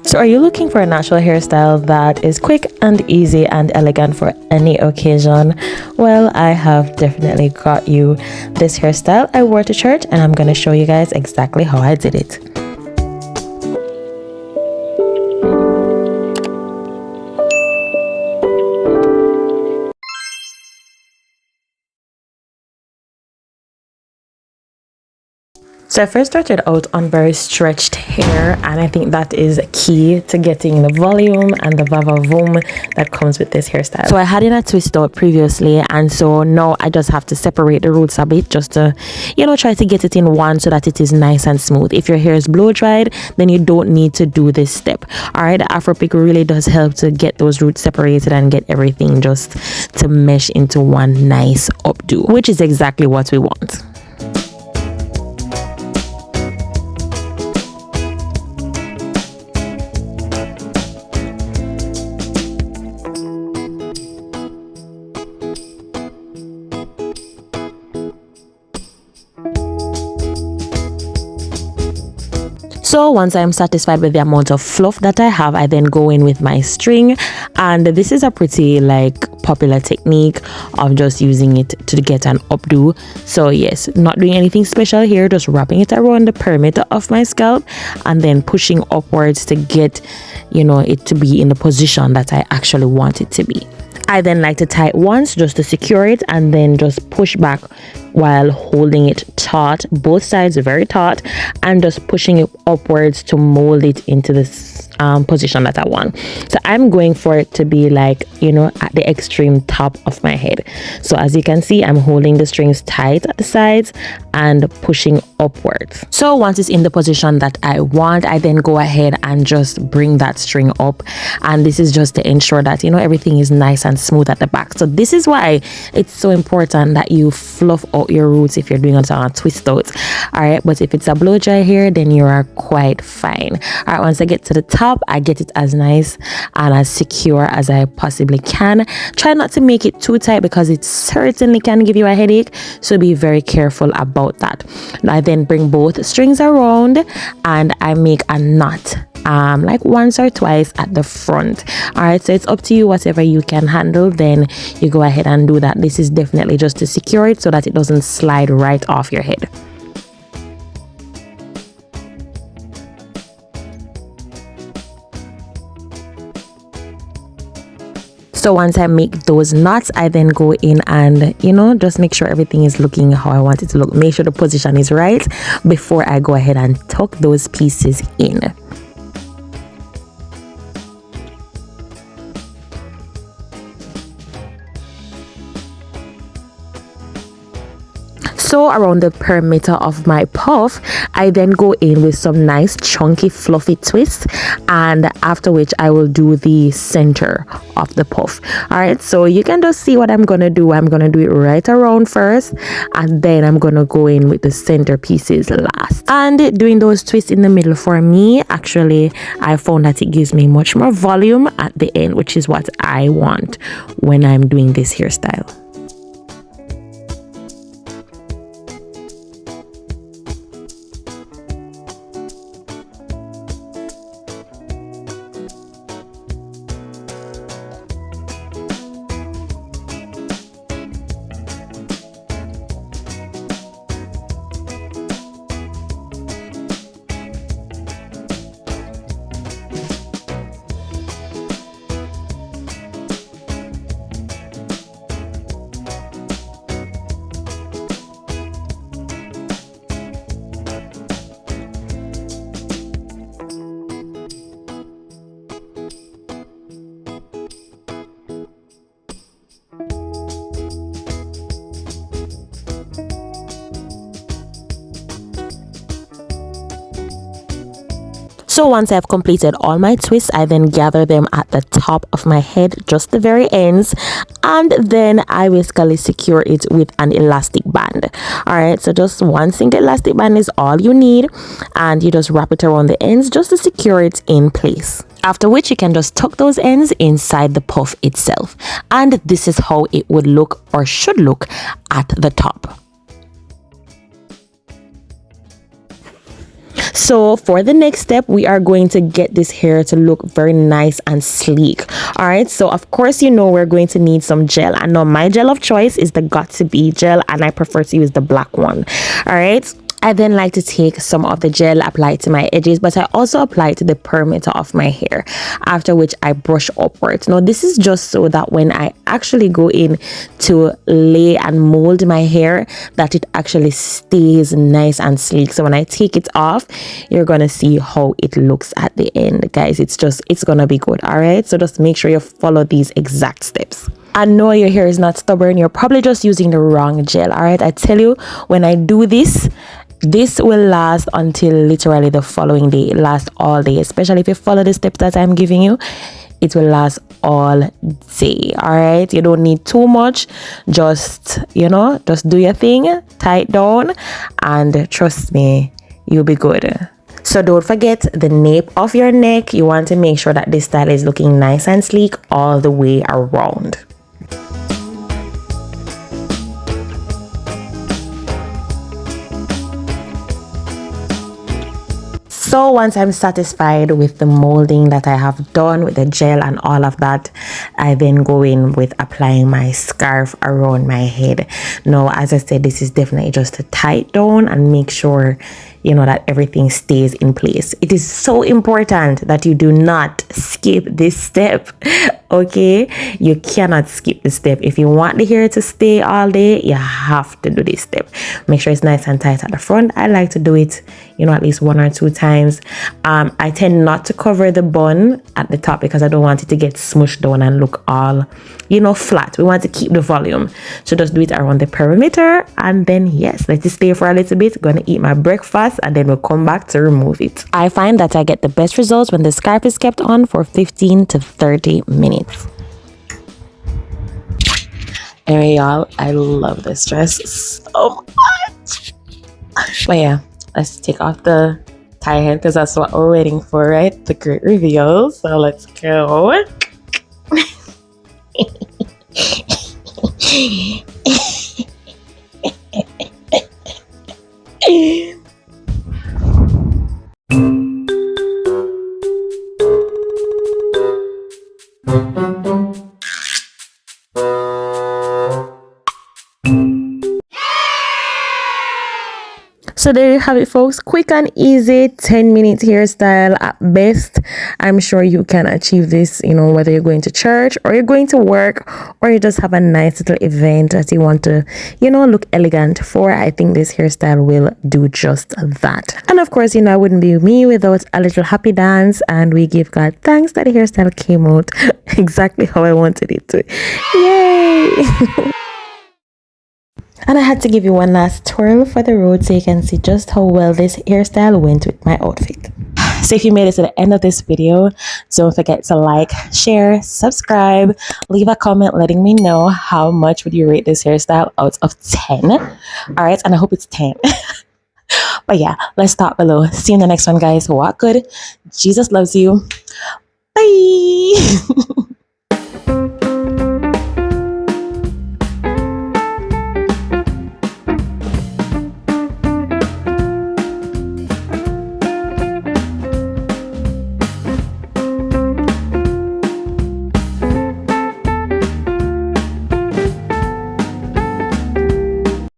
So are you looking for a natural hairstyle that is quick and easy and elegant for any occasion? Well, I have definitely got you this hairstyle I wore to church, and I'm going to show you guys exactly how I did it. So I first started out on very stretched hair, and I think that is key to getting the volume and the va-va-voom that comes with this hairstyle. So I had in a twist out previously, and so now I just have to separate the roots a bit just to, try to get it in one so that it is nice and smooth. If your hair is blow dried, then you don't need to do this step. All right, the Afro pick really does help to get those roots separated and get everything just to mesh into one nice updo, which is exactly what we want. So once I'm satisfied with the amount of fluff that I have, I then go in with my string, and this is a pretty popular technique of just using it to get an updo. So yes, not doing anything special here, just wrapping it around the perimeter of my scalp and then pushing upwards to get it to be in the position that I actually want it to be. I then like to tie it once just to secure it, and then just push back while holding it taut, both sides very taut, and just pushing it upwards to mold it into this position that I want. So I'm going for it to be at the extreme top of my head. So as you can see, I'm holding the strings tight at the sides and pushing upwards. So once it's in the position that I want, I then go ahead and just bring that string up, and this is just to ensure that everything is nice and smooth at the back. So this is why it's so important that you fluff out your roots if you're doing it on a twist out. All right, but if it's a blow dry hair, then you are quite fine. All right, once I get to the top, I get it as nice and as secure as I possibly can. Try not to make it too tight because it certainly can give you a headache, so be very careful about that. I then bring both strings around and I make a knot once or twice at the front. All right, so it's up to you, whatever you can handle, then you go ahead and do that. This is definitely just to secure it so that it doesn't slide right off your head. So once I make those knots, I then go in and just make sure everything is looking how I want it to look. Make sure the position is right before I go ahead and tuck those pieces in. So around the perimeter of my puff, I then go in with some nice chunky fluffy twists, and after which I will do the center of the puff. All right, so you can just see what I'm gonna do. I'm gonna do it right around first, and then I'm gonna go in with the center pieces last. And doing those twists in the middle, for me, actually I found that it gives me much more volume at the end, which is what I want when I'm doing this hairstyle. So once I've completed all my twists, I then gather them at the top of my head, just the very ends, and then I basically secure it with an elastic band. All right, so just one single elastic band is all you need, and you just wrap it around the ends just to secure it in place. After which you can just tuck those ends inside the puff itself, and this is how it would look, or should look, at the top. So for the next step, we are going to get this hair to look very nice and sleek. All right, so of course, you know, we're going to need some gel. I know my gel of choice is the Got To Be gel, and I prefer to use the black one. All right, I then like to take some of the gel, apply it to my edges, but I also apply it to the perimeter of my hair, after which I brush upwards. Now, this is just so that when I actually go in to lay and mold my hair, that it actually stays nice and sleek. So when I take it off, you're gonna see how it looks at the end, guys. It's gonna be good. All right, so just make sure you follow these exact steps. I know your hair is not stubborn. You're probably just using the wrong gel. All right, I tell you, when I do this will last until literally the following day. It lasts all day, especially if you follow the steps that I'm giving you. It will last all day. All right, you don't need too much. Just, you know, just do your thing, tie it down, and trust me, you'll be good. So don't forget the nape of your neck. You want to make sure that this style is looking nice and sleek all the way around. So once I'm satisfied with the molding that I have done with the gel and all of that, I then go in with applying my scarf around my head. Now, as I said, this is definitely just to tie it down and make sure, you know, that everything stays in place. It is so important that you do not skip this step. Okay, you cannot skip this step. If you want the hair to stay all day, you have to do this step. Make sure it's nice and tight at the front. I like to do it, you know, at least 1 or 2 times. I tend not to cover the bun at the top because I don't want it to get smushed down and look all, you know, flat. We want to keep the volume. So just do it around the perimeter, and then yes, let it stay for a little bit. Gonna eat my breakfast and then we'll come back to remove it. I find that I get the best results when the scarf is kept on for 15 to 30 minutes. Anyway, y'all, I love this dress so much. But yeah, let's take off the tie head because that's what we're waiting for, right? The great reveal. So let's go. So there you have it, folks. Quick and easy 10-minute hairstyle at best. I'm sure you can achieve this, you know, whether you're going to church or you're going to work or you just have a nice little event that you want to, you know, look elegant for. I think this hairstyle will do just that. And of course, you know, I wouldn't be me without a little happy dance, and we give God thanks that the hairstyle came out exactly how I wanted it to. Yay! And I had to give you one last twirl for the road so you can see just how well this hairstyle went with my outfit. So if you made it to the end of this video, don't forget to like, share, subscribe, leave a comment letting me know how much would you rate this hairstyle out of 10. All right, and I hope it's 10. But yeah, let's talk below. See you in the next one, guys. Walk good. Jesus loves you. Bye.